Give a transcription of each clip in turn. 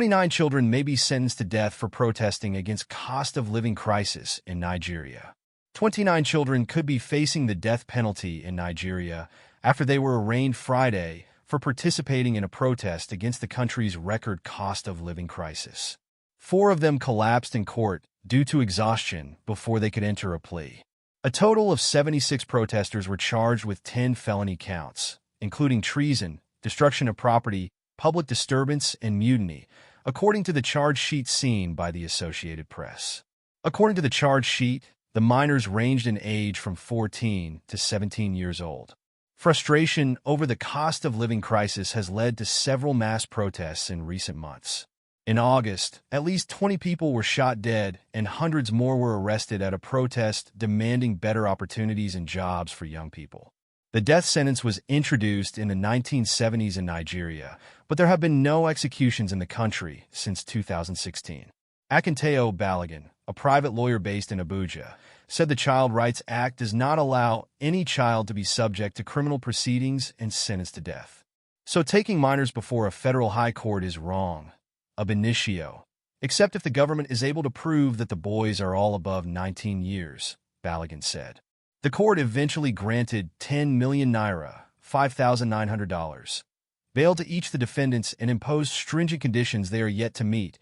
29 children may be sentenced to death for protesting against cost of living crisis in Nigeria. 29 children could be facing the death penalty in Nigeria after they were arraigned Friday for participating in a protest against the country's record cost of living crisis. 4 of them collapsed in court due to exhaustion before they could enter a plea. A total of 76 protesters were charged with 10 felony counts, including treason, destruction of property, public disturbance, and mutiny, according to the charge sheet seen by the Associated Press. According to the charge sheet, the minors ranged in age from 14 to 17 years old. Frustration over the cost of living crisis has led to several mass protests in recent months. In August, at least 20 people were shot dead and hundreds more were arrested at a protest demanding better opportunities and jobs for young people. The death sentence was introduced in the 1970s in Nigeria, but there have been no executions in the country since 2016. Akinteo Balogun, a private lawyer based in Abuja, said the Child Rights Act does not allow any child to be subject to criminal proceedings and sentenced to death. So taking minors before a federal high court is wrong, ab initio, except if the government is able to prove that the boys are all above 19 years, Balogun said. The court eventually granted 10 million naira, $5,900, bail to each the defendants and imposed stringent conditions they are yet to meet,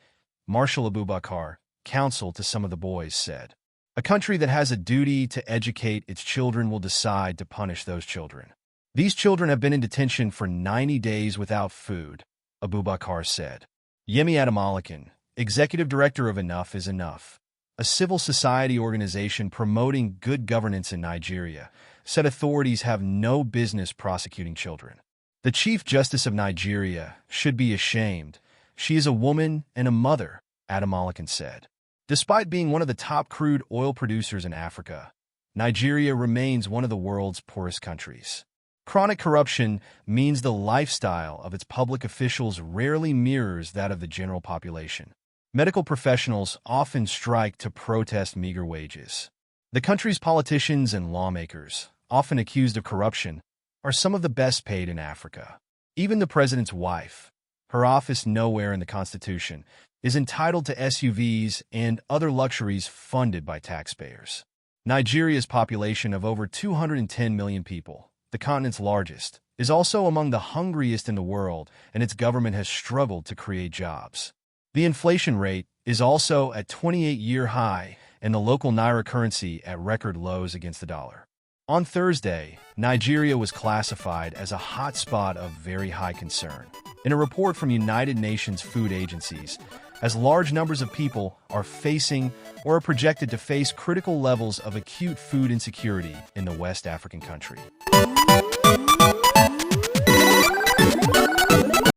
Marshal Abubakar, counsel to some of the boys, said. A country that has a duty to educate its children will decide to punish those children. These children have been in detention for 90 days without food, Abubakar said. Yemi Adamalakan, executive director of Enough is Enough, a civil society organization promoting good governance in Nigeria, said authorities have no business prosecuting children. The Chief Justice of Nigeria should be ashamed. She is a woman and a mother, Adamalakan said. Despite being one of the top crude oil producers in Africa, Nigeria remains one of the world's poorest countries. Chronic corruption means the lifestyle of its public officials rarely mirrors that of the general population. Medical professionals often strike to protest meager wages. The country's politicians and lawmakers, often accused of corruption, are some of the best paid in Africa. Even the president's wife, her office nowhere in the Constitution, is entitled to SUVs and other luxuries funded by taxpayers. Nigeria's population of over 210 million people, the continent's largest, is also among the hungriest in the world, and its government has struggled to create jobs. The inflation rate is also at 28-year high and the local naira currency at record lows against the dollar. On Thursday, Nigeria was classified as a hotspot of very high concern in a report from United Nations food agencies, as large numbers of people are facing or are projected to face critical levels of acute food insecurity in the West African country.